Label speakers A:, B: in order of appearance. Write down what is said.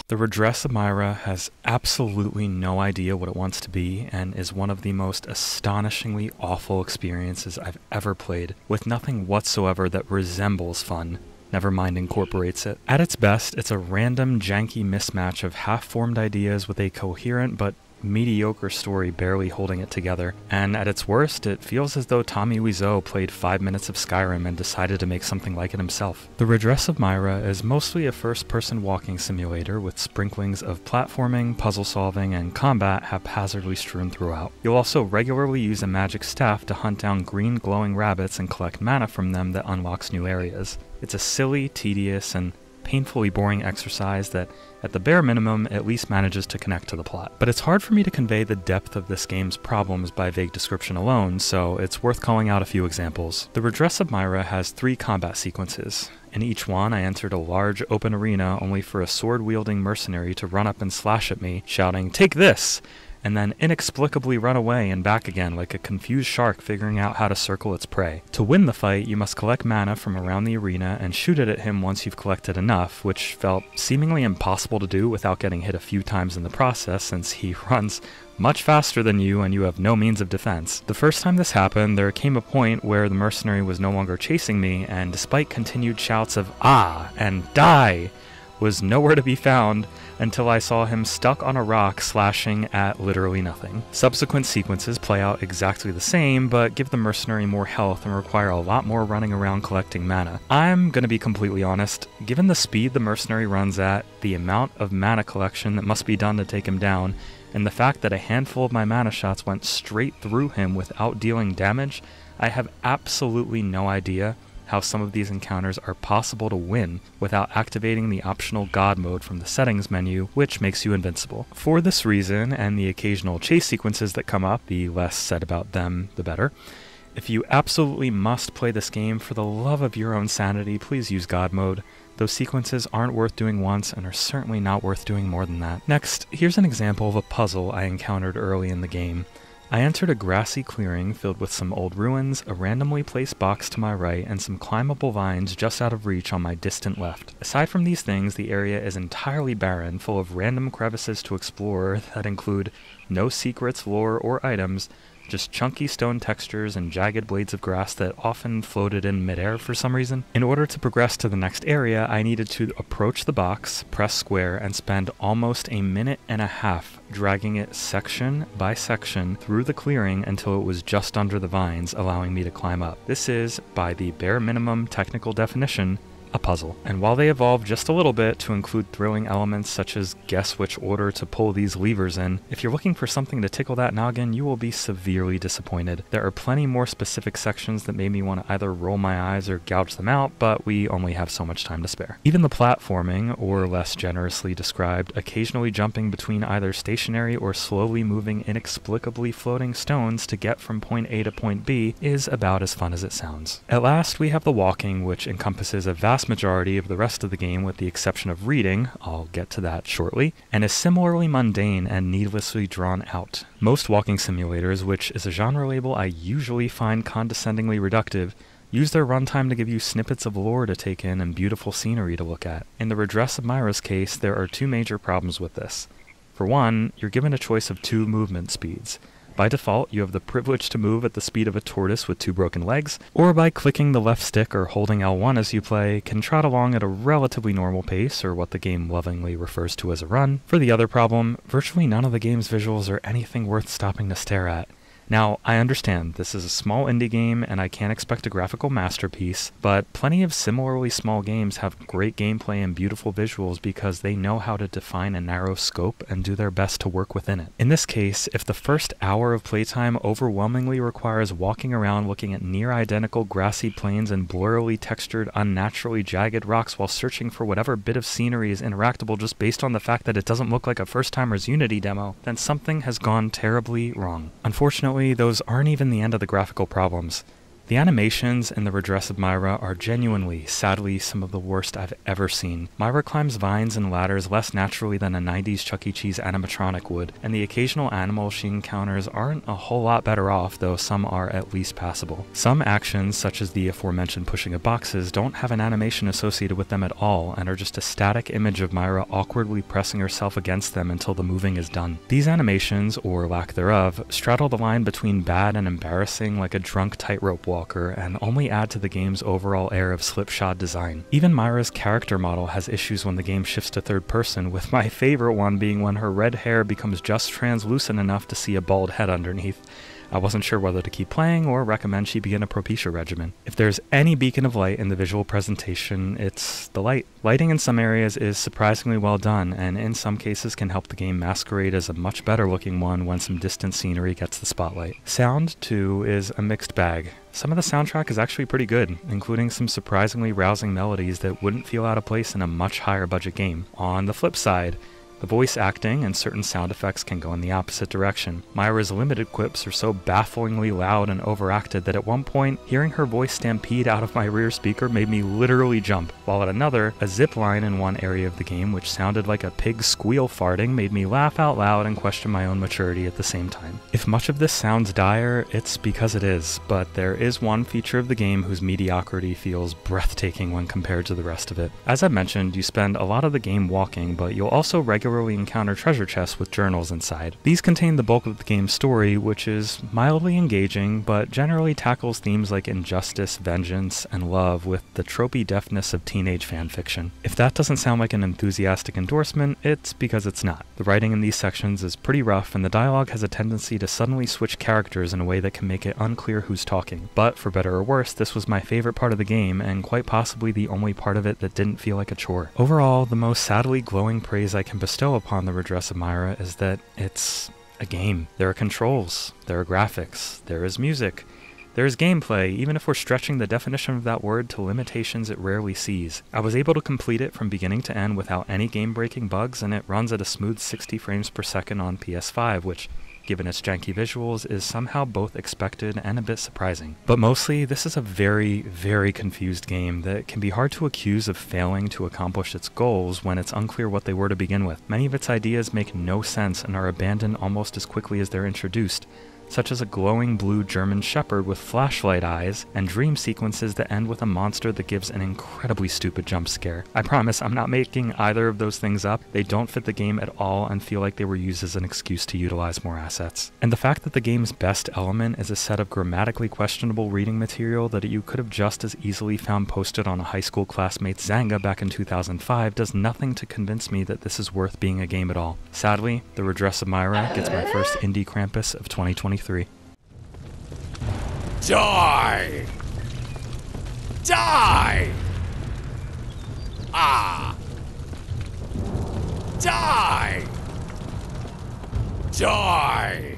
A: The Redress of Mira has absolutely no idea what it wants to be and is one of the most astonishingly awful experiences I've ever played, with nothing whatsoever that resembles fun, never mind incorporates it. At its best, it's a random, janky mismatch of half-formed ideas with a coherent but mediocre story barely holding it together, and at its worst, it feels as though 𝐦𝐸𝐤𝐤 played 5 minutes of Skyrim and decided to make something like it himself. The Redress of Mira is mostly a first-person walking simulator with sprinklings of platforming, puzzle solving, and combat haphazardly strewn throughout. You'll also regularly use a magic staff to hunt down green glowing rabbits and collect mana from them that unlocks new areas. It's a silly, tedious, and painfully boring exercise that, at the bare minimum, at least manages to connect to the plot. But it's hard for me to convey the depth of this game's problems by vague description alone, so it's worth calling out a few examples. The Redress of Mira has 3 combat sequences. In each one, I entered a large open arena only for a sword-wielding mercenary to run up and slash at me, shouting, "Take this!" and then inexplicably run away and back again like a confused shark figuring out how to circle its prey. To win the fight, you must collect mana from around the arena and shoot it at him once you've collected enough, which felt seemingly impossible to do without getting hit a few times in the process, since he runs much faster than you and you have no means of defense. The first time this happened, there came a point where the mercenary was no longer chasing me, and despite continued shouts of "Ah!" and "Die!" was nowhere to be found until I saw him stuck on a rock slashing at literally nothing. Subsequent sequences play out exactly the same, but give the mercenary more health and require a lot more running around collecting mana. I'm gonna be completely honest, given the speed the mercenary runs at, the amount of mana collection that must be done to take him down, and the fact that a handful of my mana shots went straight through him without dealing damage, I have absolutely no idea how some of these encounters are possible to win without activating the optional God mode from the settings menu, which makes you invincible. For this reason, and the occasional chase sequences that come up, the less said about them, the better. If you absolutely must play this game for the love of your own sanity, please use God mode. Those sequences aren't worth doing once and are certainly not worth doing more than that. Next, here's an example of a puzzle I encountered early in the game. I entered a grassy clearing filled with some old ruins, a randomly placed box to my right, and some climbable vines just out of reach on my distant left. Aside from these things, the area is entirely barren, full of random crevices to explore that include no secrets, lore, or items, just chunky stone textures and jagged blades of grass that often floated in midair for some reason. In order to progress to the next area, I needed to approach the box, press square, and spend almost a minute and a half dragging it section by section through the clearing until it was just under the vines, allowing me to climb up. This is, by the bare minimum technical definition, a puzzle. And while they evolve just a little bit to include thrilling elements such as guess which order to pull these levers in, if you're looking for something to tickle that noggin, you will be severely disappointed. There are plenty more specific sections that made me want to either roll my eyes or gouge them out, but we only have so much time to spare. Even the platforming, or less generously described, occasionally jumping between either stationary or slowly moving inexplicably floating stones to get from point A to point B, is about as fun as it sounds. At last, we have the walking, which encompasses a vast majority of the rest of the game with the exception of reading, I'll get to that shortly, and is similarly mundane and needlessly drawn out. Most walking simulators, which is a genre label I usually find condescendingly reductive, use their runtime to give you snippets of lore to take in and beautiful scenery to look at. In the Redress of Mira's case, there are 2 major problems with this. For one, you're given a choice of 2 movement speeds. By default, you have the privilege to move at the speed of a tortoise with 2 broken legs, or by clicking the left stick or holding L1 as you play, can trot along at a relatively normal pace, or what the game lovingly refers to as a run. For the other problem, virtually none of the game's visuals are anything worth stopping to stare at. Now, I understand this is a small indie game and I can't expect a graphical masterpiece, but plenty of similarly small games have great gameplay and beautiful visuals because they know how to define a narrow scope and do their best to work within it. In this case, if the first hour of playtime overwhelmingly requires walking around looking at near-identical grassy plains and blurrily textured, unnaturally jagged rocks while searching for whatever bit of scenery is interactable just based on the fact that it doesn't look like a first-timer's Unity demo, then something has gone terribly wrong. Unfortunately, those aren't even the end of the graphical problems. The animations in the Redress of Mira are genuinely, sadly, some of the worst I've ever seen. Mira climbs vines and ladders less naturally than a 90s Chuck E. Cheese animatronic would, and the occasional animals she encounters aren't a whole lot better off, though some are at least passable. Some actions, such as the aforementioned pushing of boxes, don't have an animation associated with them at all, and are just a static image of Mira awkwardly pressing herself against them until the moving is done. These animations, or lack thereof, straddle the line between bad and embarrassing like a drunk tightrope walker, and only add to the game's overall air of slipshod design. Even Mira's character model has issues when the game shifts to third person, with my favorite one being when her red hair becomes just translucent enough to see a bald head underneath. I wasn't sure whether to keep playing or recommend she begin a Propecia regimen. If there's any beacon of light in the visual presentation, it's the light. Lighting in some areas is surprisingly well done, and in some cases can help the game masquerade as a much better looking one when some distant scenery gets the spotlight. Sound, too, is a mixed bag. Some of the soundtrack is actually pretty good, including some surprisingly rousing melodies that wouldn't feel out of place in a much higher budget game. On the flip side, the voice acting and certain sound effects can go in the opposite direction. Mira's limited quips are so bafflingly loud and overacted that at one point, hearing her voice stampede out of my rear speaker made me literally jump, while at another, a zip line in one area of the game which sounded like a pig squeal farting made me laugh out loud and question my own maturity at the same time. If much of this sounds dire, it's because it is, but there is one feature of the game whose mediocrity feels breathtaking when compared to the rest of it. As I mentioned, you spend a lot of the game walking, but you'll also regularly encounter treasure chests with journals inside. These contain the bulk of the game's story, which is mildly engaging, but generally tackles themes like injustice, vengeance, and love with the tropey deftness of teenage fanfiction. If that doesn't sound like an enthusiastic endorsement, it's because it's not. The writing in these sections is pretty rough, and the dialogue has a tendency to suddenly switch characters in a way that can make it unclear who's talking. But for better or worse, this was my favorite part of the game, and quite possibly the only part of it that didn't feel like a chore. Overall, the most sadly glowing praise I can bestow upon the Redress of Mira is that it's a game. There are controls, there are graphics, there is music, there is gameplay, even if we're stretching the definition of that word to limitations it rarely sees. I was able to complete it from beginning to end without any game-breaking bugs, and it runs at a smooth 60 frames per second on PS5, which, given its janky visuals, is somehow both expected and a bit surprising. But mostly, this is a very, very confused game that can be hard to accuse of failing to accomplish its goals when it's unclear what they were to begin with. Many of its ideas make no sense and are abandoned almost as quickly as they're introduced, such as a glowing blue German shepherd with flashlight eyes, and dream sequences that end with a monster that gives an incredibly stupid jump scare. I promise I'm not making either of those things up. They don't fit the game at all and feel like they were used as an excuse to utilize more assets. And the fact that the game's best element is a set of grammatically questionable reading material that you could have just as easily found posted on a high school classmate's Zanga back in 2005 does nothing to convince me that this is worth being a game at all. Sadly, the Redress of Mira gets my first indie Krampus of 2023.
B: Die! Die! Ah! Die! Die!